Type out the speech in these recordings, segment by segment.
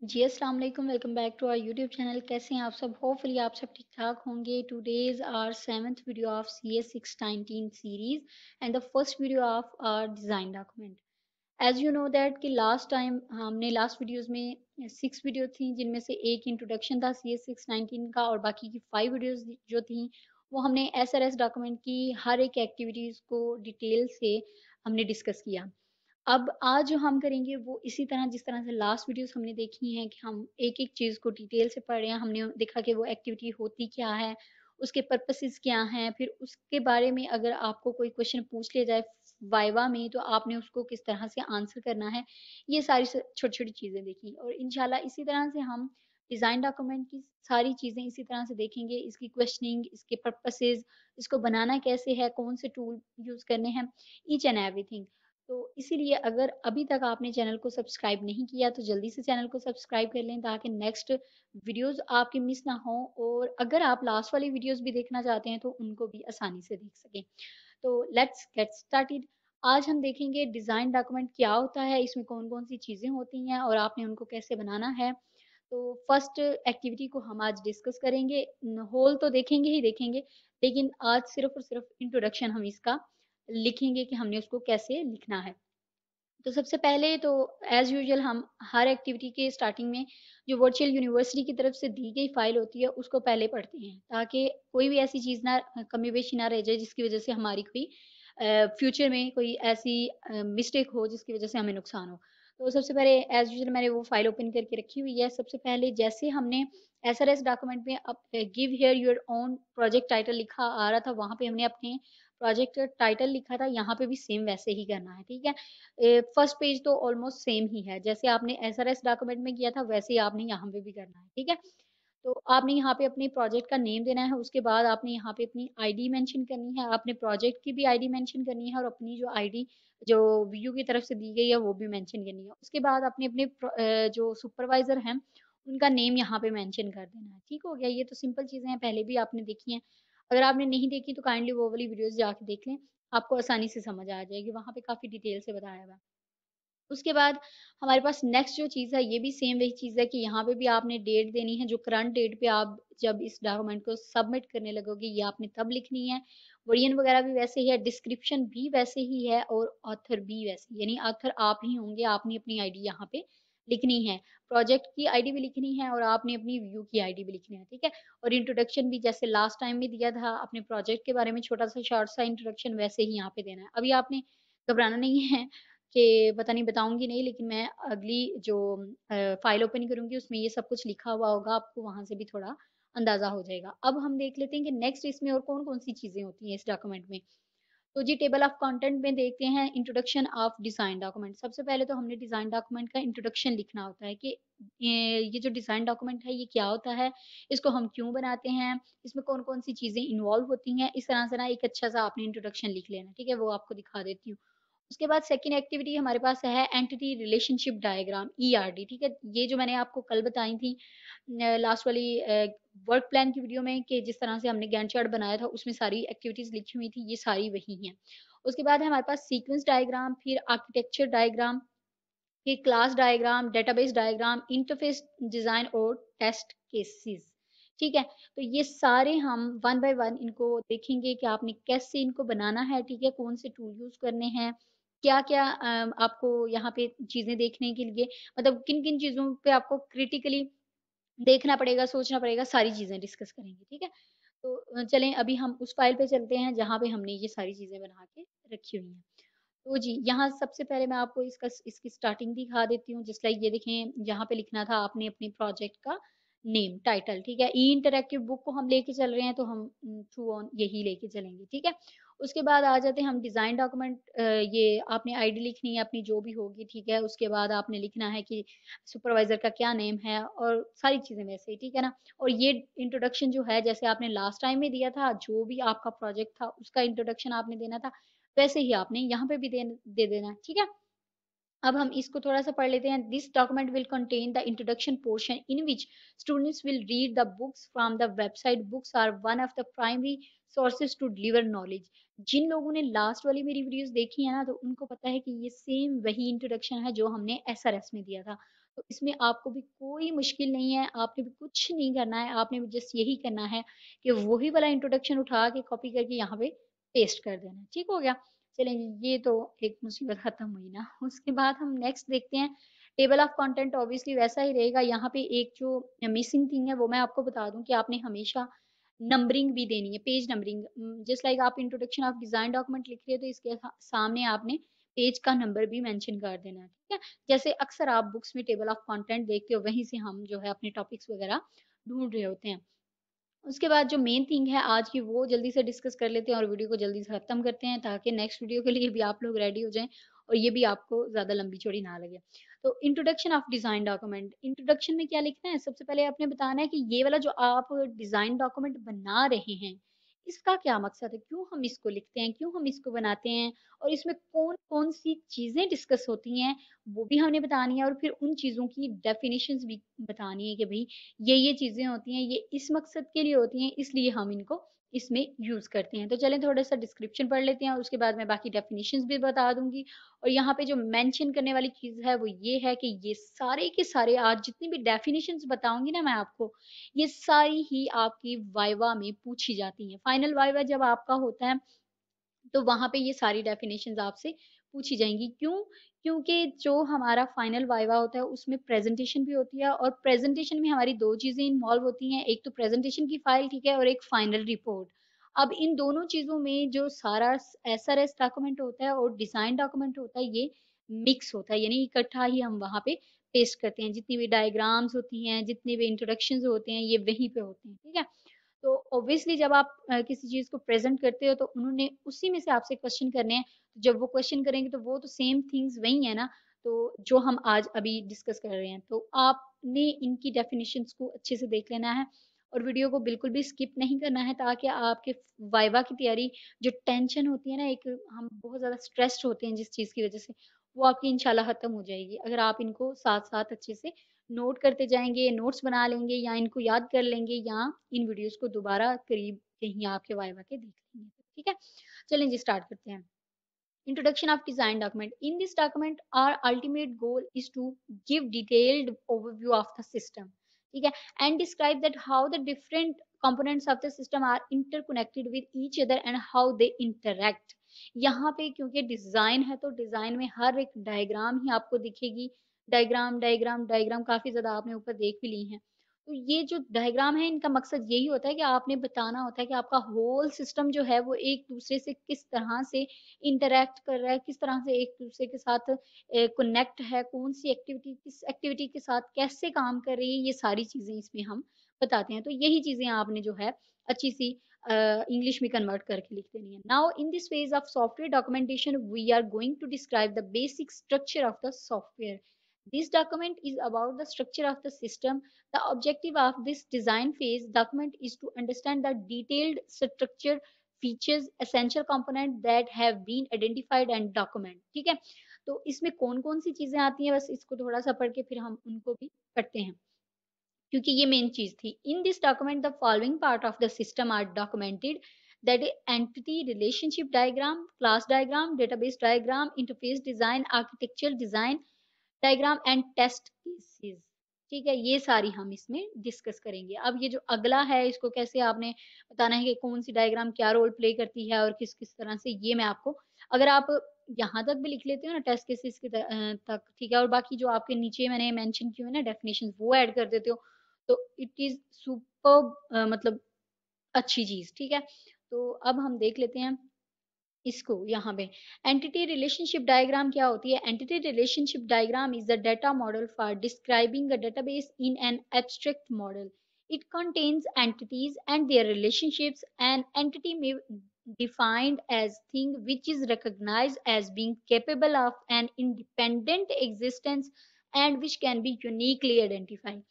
जी अस्सलाम वालेकुम welcome back to our YouTube channel. कैसे हैं आप सब? होपफुली आप सब ठीक ठाक होंगे। Today's our seventh video of CS 619 series and the first video of our design document. As you know that कि लास्ट टाइम हमने लास्ट वीडियोस में 6 वीडियो थी, जिनमें से एक इंट्रोडक्शन था CS 619 का और बाकी की 5 वीडियोस जो थी वो हमने SRS डॉक्यूमेंट की हर एक एक्टिविटीज़ को डिटेल से हमने डिस्कस किया। अब आज जो हम करेंगे वो इसी तरह जिस तरह से लास्ट वीडियोस हमने देखी हैं कि हम एक-एक चीज़ को डिटेल से पढ़ रहे हैं। हमने देखा कि वो एक्टिविटी होती क्या है, उसके पर्पसेस क्या हैं, फिर उसके बारे में अगर आपको कोई क्वेश्चन पूछ लिया जाए वाइवा में तो आपने उसको किस तरह से आंसर करना है। ये सारी छोटी-छोटी चीज़ें देखी और इंशाल्लाह इसी तरह से हम डिज़ाइन डॉक्यूमेंट की सारी चीज़ें इसी तरह से देखेंगे। इसकी क्वेश्चनिंग, इसके पर्पसेस, इसको बनाना कैसे है, कौन से टूल यूज़ करने हैं, ईच एंड एवरीथिंग। तो इसीलिए अगर अभी तक आपने चैनल को सब्सक्राइब नहीं किया तो जल्दी से चैनल को सब्सक्राइब कर लें ताकि नेक्स्ट वीडियोस आपके मिस ना हो और अगर आप लास्ट वाली वीडियोस भी देखना चाहते हैं तो उनको भी आसानी से देख सकें। तो लेट्स गेट स्टार्टेड। आज हम देखेंगे डिज़ाइन डॉक्यूमेंट क्या होता है, इसमें कौन-कौन सी चीज़ें होती हैं और आपने उनको कैसे बनाना है। तो फर्स्ट एक्टिविटी को हम आज डिस्कस करेंगे। होल तो देखेंगे ही देखेंगे, लेकिन आज सिर्फ़ और सिर्फ़ इंट्रोडक्शन हम इसका लिखेंगे कि हमने उसको कैसे लिखना है। तो सबसे पहले तो एज़ यूजुअल हम हर एक्टिविटी के स्टार्टिंग में जो वर्चुअल यूनिवर्सिटी की तरफ से दी गई फ़ाइल होती है, उसको पहले पढ़ते हैं, ताकि कोई भी ऐसी चीज़ ना कमी-बेशी ना रह जाए जिसकी वज़ह से हमारी कोई फ्यूचर में कोई ऐसी मिस्टेक हो जिसकी वज़ह से हमें नुकसान हो। तो सबसे पहले एज़ यूजुअल मैंने वो फ़ाइल ओपन करके रखी हुई है। सबसे पहले जैसे हमने एसआरएस डॉक्यूमेंट में give here your own project title लिखा आ रहा था, वहाँ पे हमने अपने प्रोजेक्ट टाइटल लिखा था, यहाँ पे भी सेम वैसे ही करना है, ठीक है? फर्स्ट पेज तो ऑलमोस्ट सेम ही है, जैसे आपने एसआरएस डॉक्यूमेंट में किया था वैसे ही आपने यहाँ पे भी करना है, ठीक है? तो आपने यहाँ पे अपने प्रोजेक्ट का नेम देना है, उसके बाद आपने यहाँ पे अपनी आईडी मेंशन करनी है, आपने प्रोजेक्ट की भी आईडी मेंशन करनी है और अपनी जो आईडी जो वीयू की तरफ से दी गई है वो भी मेंशन करनी है। उसके बाद आपने अपने जो सुपरवाइज़र हैं, उनका नेम यहाँ पे मेंशन कर देना है, ठीक हो गया? ये तो सिंपल चीज़ें हैं, पहले भी आपने देखी हैं। अगर आपने नहीं देखी तो काइंडली वो वाली वीडियोज़ जाके देख लें, आपको आसानी से समझ आ जाएगी, वहाँ पे काफ़ी डिटेल से बताया हुआ है। उसके बाद हमारे पास नेक्स्ट जो चीज़ है, ये भी सेम वही चीज़ है कि यहाँ पे भी आपने डेट देनी है, जो करंट डेट पे आप जब इस डॉक्यूमेंट को सबमिट करने लगोगे, ये आपने तब लिखनी है। वर्जन वगैरह भी वैसे ही है, डिस्क्रिप्शन भी वैसे ही है और ऑथर भी वैसे ही, यानी ऑथर आप ही होंगे, आपने अपनी आईडी यहाँ पे लिखनी है। प्रोजेक्ट की आईडी भी लिखनी है और आपने अपनी व्यू की आईडी भी लिखनी है, ठीक है? और इंट्रोडक्शन भी जैसे लास्ट टाइम में दिया था, अपने प्रोजेक्ट के बारे में छोटा-सा शॉर्ट सा इंट्रोडक्शन वैसे ही यहाँ पे देना है। अभी आपने घबराना नहीं है कि पता नहीं बताऊँगी नहीं, लेकिन मैं अगली जो फ़ाइल ओपन करूँगी उसमें ये सब कुछ लिखा हुआ होगा, आपको वहाँ से भी थोड़ा अंदाज़ा हो जाएगा। अब हम देख लेते हैं कि नेक्स्ट इसमें और कौन-कौन सी चीज़ें होती हैं इस डॉक्यूमेंट में। तो जी टेबल ऑफ कंटेंट में देखते हैं इंट्रोडक्शन ऑफ डिज़ाइन डॉक्यूमेंट। सबसे पहले तो हमने डिज़ाइन डॉक्यूमेंट का इंट्रोडक्शन लिखना होता है कि ये जो डिज़ाइन डॉक्यूमेंट है ये क्या होता है, इसको हम क्यों बनाते हैं, इसमें कौन-कौन सी चीज़ें इन्वॉल्व होती हैं। इस तरह से ना एक अच्छा-सा आपने इंट्रोडक्शन लिख लेना, ठीक है? वो आपको दिखा देती हूँ। उसके बाद सेकंड एक्टिविटी हमारे पास है एंटिटी रिलेशनशिप डायग्राम ERD, ठीक है? ये जो मैंने आपको कल बताई थी लास्ट वाली वर्क प्लान की वीडियो में कि जिस तरह से हमने गैंट चार्ट बनाया था उसमें सारी एक्टिविटीज़ लिखी हुई थी, ये सारी वही हैं। उसके बाद है हमारे पास सीक्वेंस डायग्राम, फिर आर्किटेक्चर डायग्राम, फिर class diagram, database diagram, interface design और टेस्ट केसेस, ठीक है? तो ये सारे हम वन बाय वन इनको देखेंगे कि आपने कैसे इनको बनाना है, ठीक है? कौन से टूल यूज़ करने हैं, क्या-क्या आपको यहाँ पे चीज़ें देखने के लिए मतलब किन-किन चीज़ों पे आपको क्रिटिकली देखना पड़ेगा, सोचना पड़ेगा, सारी चीज़ें डिस्कस करेंगे, ठीक है? तो चलें अभी हम उस फ़ाइल पे चलते हैं जहाँ पे हमने ये सारी चीज़ें बना के रखी हुई हैं। तो जी, यहाँ सबसे पहले मैं आपको इसकी स्टार्टिंग दिखा देती हूँ, जस्ट लाइक ये देखें, यहाँ पे लिखना था आपने अपने प्रोजेक्ट का नेम, टाइटल, ठीक है? ई इंटरैक्टिव बुक को हम लेके चल रहे हैं, तो हम थ्रू ऑन यही लेके चलेंगे, ठीक है? उसके बाद आ जाते हैं हम डिज़ाइन डॉक्यूमेंट ये आपने आईडी लिखनी है अपनी जो भी होगी, ठीक है? उसके बाद आपने लिखना है कि सुपरवाइज़र का क्या नेम है और सारी चीज़ें वैसे ही, ठीक है ना? और ये इंट्रोडक्शन जो है, जैसे आपने लास्ट टाइम में दिया था, जो भी आपका प्रोजेक्ट था, उसका इंट्रोडक्शन आपने देना था, वैसे ही आपने यहाँ पे भी दे देना है, ठीक है? अब हम इसको थोड़ा-सा पढ़ लेते हैं। This document will contain the introduction portion in which students will read the books from the website. Books are one of the primary sources to deliver knowledge. जिन लोगों ने लास्ट वाली मेरी वीडियोस देखी है ना, तो उनको पता है कि ये सेम वही इंट्रोडक्शन है जो हमने एसआरएस में दिया था। तो इसमें आपको भी कोई मुश्किल नहीं है, आपने भी कुछ नहीं करना है, आपने भी जस्ट यही करना है कि वही वाला इंट्रोडक्शन उठा के कॉपी करके यहाँ पे पेस्ट कर देना है। ठीक हो गया? चलें जी, ये तो एक मुसीबत खत्म हुई ना। उसके बाद हम नेक्स्ट देखते हैं। टेबल ऑफ कंटेंट ऑब्वियसली वैसा ही रहेगा। यहाँ पे एक जो मिसिंग थिंग है वो मैं आपको बता दूं कि आपने हमेशा नंबरिंग भी देनी है, पेज नंबरिंग। जस्ट लाइक आप इंट्रोडक्शन ऑफ डिजाइन डॉक्यूमेंट लिख रहे हो तो इसके सामने आपने पेज का नंबर भी मेंशन कर देना है। ठीक है? जैसे अक्सर आप बुक्स में टेबल ऑफ कंटेंट देखते हो, वहीं से हम जो है अपने टॉपिक्स वगैरह ढूंढ रहे होते हैं। उसके बाद जो मेन थिंग है आज की, वो जल्दी से डिस्कस कर लेते हैं और वीडियो को जल्दी से खत्म करते हैं, ताकि नेक्स्ट वीडियो के लिए भी आप लोग रेडी हो जाएं और ये भी आपको ज्यादा लंबी चौड़ी ना लगे। तो introduction of design document, introduction में क्या लिखना है? सबसे पहले आपने बताना है कि ये वाला जो आप डिजाइन डॉक्यूमेंट बना रहे हैं, इसका क्या मकसद है, क्यों हम इसको लिखते हैं, क्यों हम इसको बनाते हैं, और इसमें कौन कौन सी चीजें डिस्कस होती हैं, वो भी हमने बतानी है। और फिर उन चीजों की डेफिनेशंस भी बतानी है कि भाई ये चीजें होती हैं, ये इस मकसद के लिए होती हैं, इसलिए हम इनको इसमें यूज करते हैं। तो चलें थोड़ा सा डिस्क्रिप्शन पढ़ लेते हैं और उसके बाद मैं बाकी डेफिनेशंस भी बता दूंगी। और यहाँ पे जो मेंशन करने वाली चीज है वो ये है कि ये सारे के सारे आज जितनी भी डेफिनेशंस बताऊंगी ना मैं आपको, ये सारी ही आपकी वाइवा में पूछी जाती हैं। फाइनल वाइवा जब आपका होता है तो वहां पे ये सारी डेफिनेशंस आपसे पूछी जाएंगी। क्यों? क्योंकि जो हमारा फाइनल वाइवा होता है उसमें प्रेजेंटेशन भी होती है, और प्रेजेंटेशन में हमारी दो चीजें इन्वॉल्व होती हैं, एक तो प्रेजेंटेशन की फाइल, ठीक है, और एक फाइनल रिपोर्ट। अब इन दोनों चीजों में जो सारा एसआरएस डॉक्यूमेंट होता है और डिजाइन डॉक्यूमेंट होता है, ये मिक्स होता है, यानी इकट्ठा ही हम वहां पे पेस्ट करते हैं। जितनी भी डायग्राम्स होती हैं, जितने भी इंट्रोडक्शन होते हैं, ये वहीं पे होते हैं। ठीक है? तो ऑब्वियसली जब आप किसी चीज को प्रेजेंट करते हो तो उन्होंने उसी में से आपसे क्वेश्चन करने हैं। तो जब वो क्वेश्चन करेंगे तो वो तो सेम थिंग्स वही है ना, तो जो हम आज अभी डिस्कस कर रहे हैं। तो आपने इनकी डेफिनेशंस को अच्छे से देख लेना है और वीडियो को बिल्कुल भी स्किप नहीं करना है, ताकि आपके वाइवा की तैयारी, जो टेंशन होती है ना, एक हम बहुत ज्यादा स्ट्रेस्ड होते हैं जिस चीज की वजह से, वो आपकी इंशाल्लाह खत्म हो जाएगी अगर आप इनको साथ साथ अच्छे से नोट करते जाएंगे, नोट्स बना लेंगे, या इनको याद कर लेंगे, या इन वीडियोस को दोबारा करीब कहीं आपके वाइवा के देख लेंगे। ठीक है? चलें जी, स्टार्ट करते हैं। Introduction of design document. In this document, our ultimate goal is to give detailed overview of the system. ठीक है? And describe that how the different components of the system are interconnected with each other and how they interact. यहाँ पे क्योंकि design है तो design में हर एक diagram ही आपको दिखेगी। डायग्राम डायग्राम डायग्राम काफी ज्यादा आपने ऊपर देख भी ली हैं। तो ये जो डायग्राम है, इनका मकसद यही होता है कि आपने बताना होता है कि आपका होल सिस्टम जो है वो एक दूसरे से किस तरह से इंटरेक्ट कर रहा है, किस तरह से एक दूसरे के साथ कनेक्ट है, कौन सी एक्टिविटी किस एक्टिविटी के साथ कैसे काम कर रही है, ये सारी चीजें इसमें हम बताते हैं। तो यही चीजें आपने जो है अच्छी सी इंग्लिश में कन्वर्ट करके लिख देनी है। Now in this phase of software documentation we are going to describe the basic structure of the software. This document is about the structure of the system. The objective of this design phase document is to understand the detailed structure, features, essential component that have been identified and document. ठीक है? तो इसमें कौन कौन सी चीजें आती हैं, बस इसको थोड़ा सा पढ़ के फिर हम उनको भी पढ़ते हैं, क्योंकि ये मेन चीज थी। In this document the following part of the system are documented, that is entity relationship diagram, class diagram, database diagram, interface design, architectural design diagram and test cases. ठीक है? ये सारी हम इसमें डिस्कस करेंगे। अब ये जो अगला है, इसको कैसे आपने बताना है कि कौन सी डायग्राम क्या रोल प्ले करती है और किस किस तरह से, ये मैं आपको, अगर आप यहाँ तक भी लिख लेते हो ना टेस्ट केसेस के तक, ठीक है, और बाकी जो आपके नीचे मैंने मेंशन किए हैं ना डेफिनेशन, वो ऐड कर देते हो, तो इट इज सुपर, मतलब अच्छी चीज। ठीक है? तो अब हम देख लेते हैं इसको यहाँ पे। एंटिटी रिलेशनशिप डायग्राम क्या होती है? Entity relationship diagram is the data model for describing a database in an abstract model. It contains entities and their relationships. An entity may defined as thing which is recognized as being capable of an independent existence and which can be uniquely identified.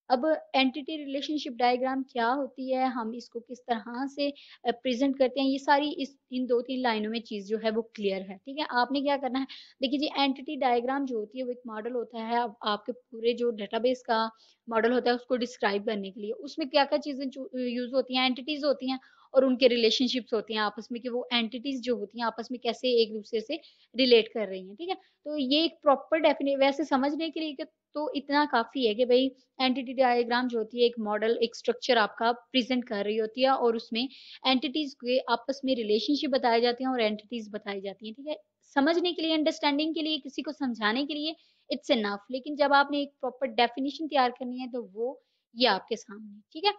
अब entity relationship diagram क्या होती है, हम इसको किस तरह से present करते हैं, ये सारी इस इन 2-3 लाइनों में चीज जो है वो क्लियर है। ठीक है? आपने क्या करना है, देखिए जी, एंटिटी डायग्राम जो होती है वो एक मॉडल होता है। अब आपके पूरे जो डेटाबेस का मॉडल होता है उसको डिस्क्राइब करने के लिए उसमें क्या क्या चीजें यूज होती हैं, एंटिटीज होती हैं, और उनके रिलेशनशिप्स होते हैं आपस में, कि वो एंटिटीज जो होती हैं आपस में कैसे एक दूसरे से रिलेट कर रही हैं, ठीक है। तो ये एक प्रॉपर डेफिने वैसे समझने के लिए तो इतना काफी है कि भाई एंटिटी डायग्राम जो होती है एक मॉडल, एक स्ट्रक्चर आपका प्रेजेंट कर रही होती है, और उसमें एंटिटीज के आपस में रिलेशनशिप बताए जाते हैं और एंटिटीज बताई जाती हैं, ठीक है। समझने के लिए, अंडरस्टैंडिंग के लिए, किसी को समझाने के लिए इट्स इनफ, लेकिन जब आपने एक प्रॉपर डेफिनेशन तैयार करनी है तो वो ये आपके सामने, ठीक है।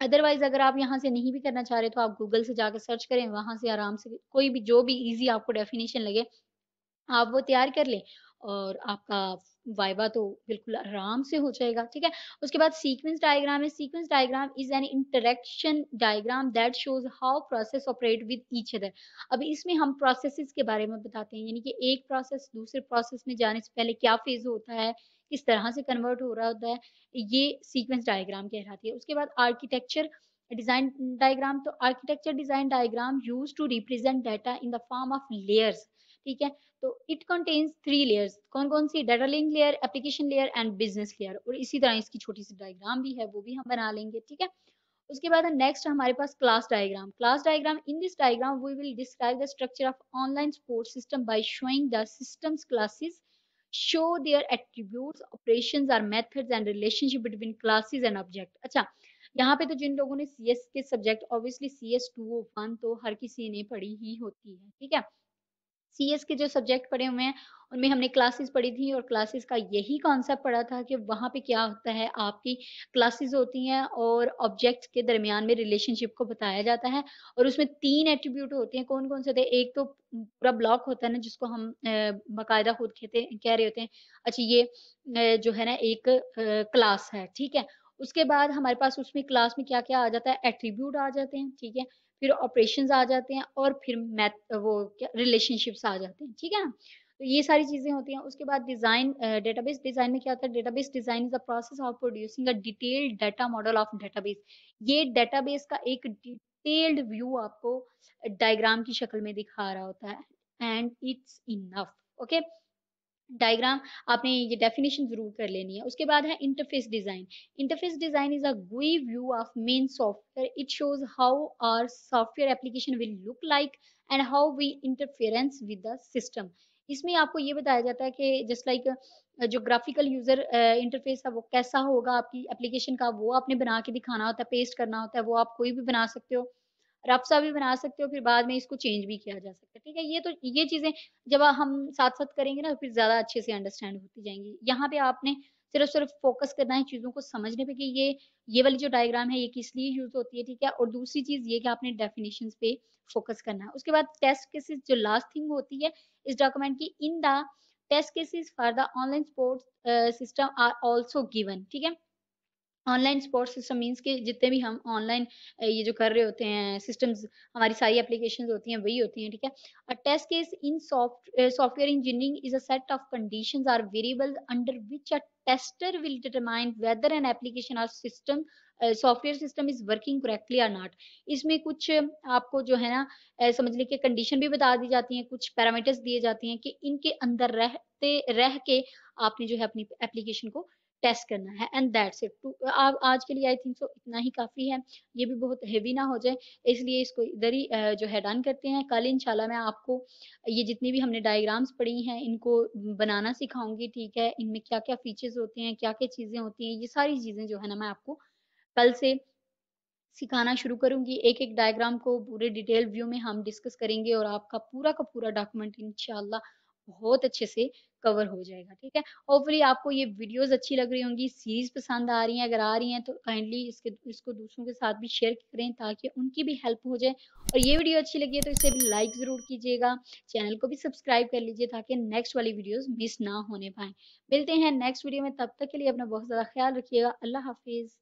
अदरवाइज अगर आप यहाँ से नहीं भी करना चाह रहे तो आप गूगल से जाकर सर्च करें, वहां से आराम से कोई भी जो भी इजी आपको डेफिनेशन लगे आप वो तैयार कर लें, और आपका वाइवा तो बिल्कुल आराम से हो जाएगा, ठीक है। उसके बाद सीक्वेंस डायग्राम है। Sequence diagram is an interaction diagram that shows how process operate with each other. अब इसमें हम प्रोसेसेस के बारे में बताते हैं, यानी कि एक प्रोसेस दूसरे प्रोसेस में जाने से पहले क्या फेज होता है, किस तरह से कन्वर्ट हो रहा होता है, ये सीक्वेंस डायग्राम कहलाती है। उसके बाद आर्किटेक्चर डिजाइन डायग्राम, तो architecture design diagram use to represent data in the form of layers, ठीक है। तो इट कंटेन्स 3 लेयर्स, कौन कौन सी, data link layer, application layer and business layer, और इसी तरह इसकी छोटी सी डायग्राम भी है, वो भी हम बना लेंगे, ठीक है। उसके बाद नेक्स्ट हमारे पास class diagram. Class diagram, in this diagram we will describe the structure of online support system by showing the systems classes, show their attributes, operations और methods and relationship between classes and object. अच्छा, यहाँ पे तो जिन लोगों ने CS के subject, obviously CS 201 तो हर किसी ने पढ़ी ही होती है, ठीक है। सीएस के जो सब्जेक्ट पढ़े हुए हैं उनमें हमने क्लासेस पढ़ी थी, और क्लासेस का यही कॉन्सेप्ट पढ़ा था कि वहाँ पे क्या होता है, आपकी क्लासेस होती हैं और ऑब्जेक्ट के दरमियान में रिलेशनशिप को बताया जाता है, और उसमें 3 एट्रीब्यूट होते हैं। कौन कौन से थे, एक तो पूरा ब्लॉक होता है ना, जिसको हम बाकायदा खुद कहते कह रहे होते हैं, अच्छा ये जो है ना एक क्लास है, ठीक है। उसके बाद हमारे पास उसमें क्लास में क्या क्या आ जाता है, एट्रीब्यूट आ जाते हैं, ठीक है। फिर ऑपरेशंस आ जाते हैं, और फिर मैथ वो क्या रिलेशनशिप्स आ जाते हैं, ठीक है ना। तो ये सारी चीजें होती हैं। उसके बाद डिजाइन, डेटाबेस डिजाइन में क्या होता है, database design is the process of producing a detailed data model of database. ये डेटाबेस का एक डिटेल्ड व्यू आपको डायग्राम की शक्ल में दिखा रहा होता है, and it's enough, okay. Diagram आपने ये डेफिनेशन जरूर कर लेनी है। उसके बाद है interface design. Interface design is a GUI view of main software. It shows how our software application will look like and how we interference with the system. इसमें आपको ये बताया जाता है कि जस्ट लाइक जो ग्राफिकल यूजर इंटरफेस है वो कैसा होगा आपकी एप्लीकेशन का, वो आपने बना के दिखाना होता है, पेस्ट करना होता है, वो आप कोई भी बना सकते हो, रफ सा भी बना सकते हो, फिर बाद में इसको चेंज भी किया जा सकता है, ठीक है। ये तो ये चीजें जब हम साथ साथ करेंगे ना, फिर ज्यादा अच्छे से अंडरस्टैंड होती जाएंगी। यहाँ पे आपने सिर्फ सिर्फ फोकस करना है चीजों को समझने पे कि ये वाली जो डायग्राम है ये किस लिए यूज होती है, ठीक है। और दूसरी चीज ये कि आपने डेफिनेशंस पे फोकस करना है। उसके बाद टेस्ट केसेस जो लास्ट थिंग होती है इस डॉक्यूमेंट की, in the test cases for the online sports system are also given, ठीक है। ऑनलाइन सपोर्ट सिस्टम मीन्स कि जितने भी हम ऑनलाइन ये जो कर रहे होते हैं सिस्टम्स, हमारी सारी एप्लीकेशंस होती हैं वही होती हैं, ठीक है। A test case in software engineering is a set of conditions और variables under which a tester will determine whether an application और system software system is working correctly और नॉट। इसमें कुछ आपको जो है ना समझ लीजिए कंडीशन भी बता दी जाती हैं, कुछ पैरामीटर्स दिए जाते हैं कि इनके अंदर रहते रह के आपने जो है अपनी एप्लीकेशन को टेस्ट करना है, एंड दैट्स इट। टू आज के लिए आई थिंक सो इतना ही काफी है, ये भी बहुत हेवी ना हो जाए, इसलिए इसको इधर ही जो है डन करते हैं। कल इंशाल्लाह मैं आपको ये जितनी भी हमने डायग्राम्स पढ़ी हैं इनको बनाना सिखाऊंगी, ठीक है। इनमें क्या क्या फीचर्स होते हैं, क्या क्या चीजें होती हैं, ये सारी चीजें जो है ना मैं आपको कल से सिखाना शुरू करूंगी। एक एक डायग्राम को पूरे डिटेल व्यू में हम डिस्कस करेंगे, और आपका पूरा का पूरा डॉक्यूमेंट इंशाल्लाह बहुत अच्छे से कवर हो जाएगा, ठीक है। होपफुली आपको ये वीडियोस अच्छी लग रही होंगी, सीरीज पसंद आ रही हैं, अगर आ रही हैं तो काइंडली इसको दूसरों के साथ भी शेयर करें ताकि उनकी भी हेल्प हो जाए। और ये वीडियो अच्छी लगी है तो इसे भी लाइक जरूर कीजिएगा, चैनल को भी सब्सक्राइब कर लीजिए ताकि नेक्स्ट वाली वीडियोस मिस ना होने पाए। मिलते हैं नेक्स्ट वीडियो में, तब तक के लिए अपना बहुत ज़्यादा ख्याल रखिएगा। अल्लाह हाफिज।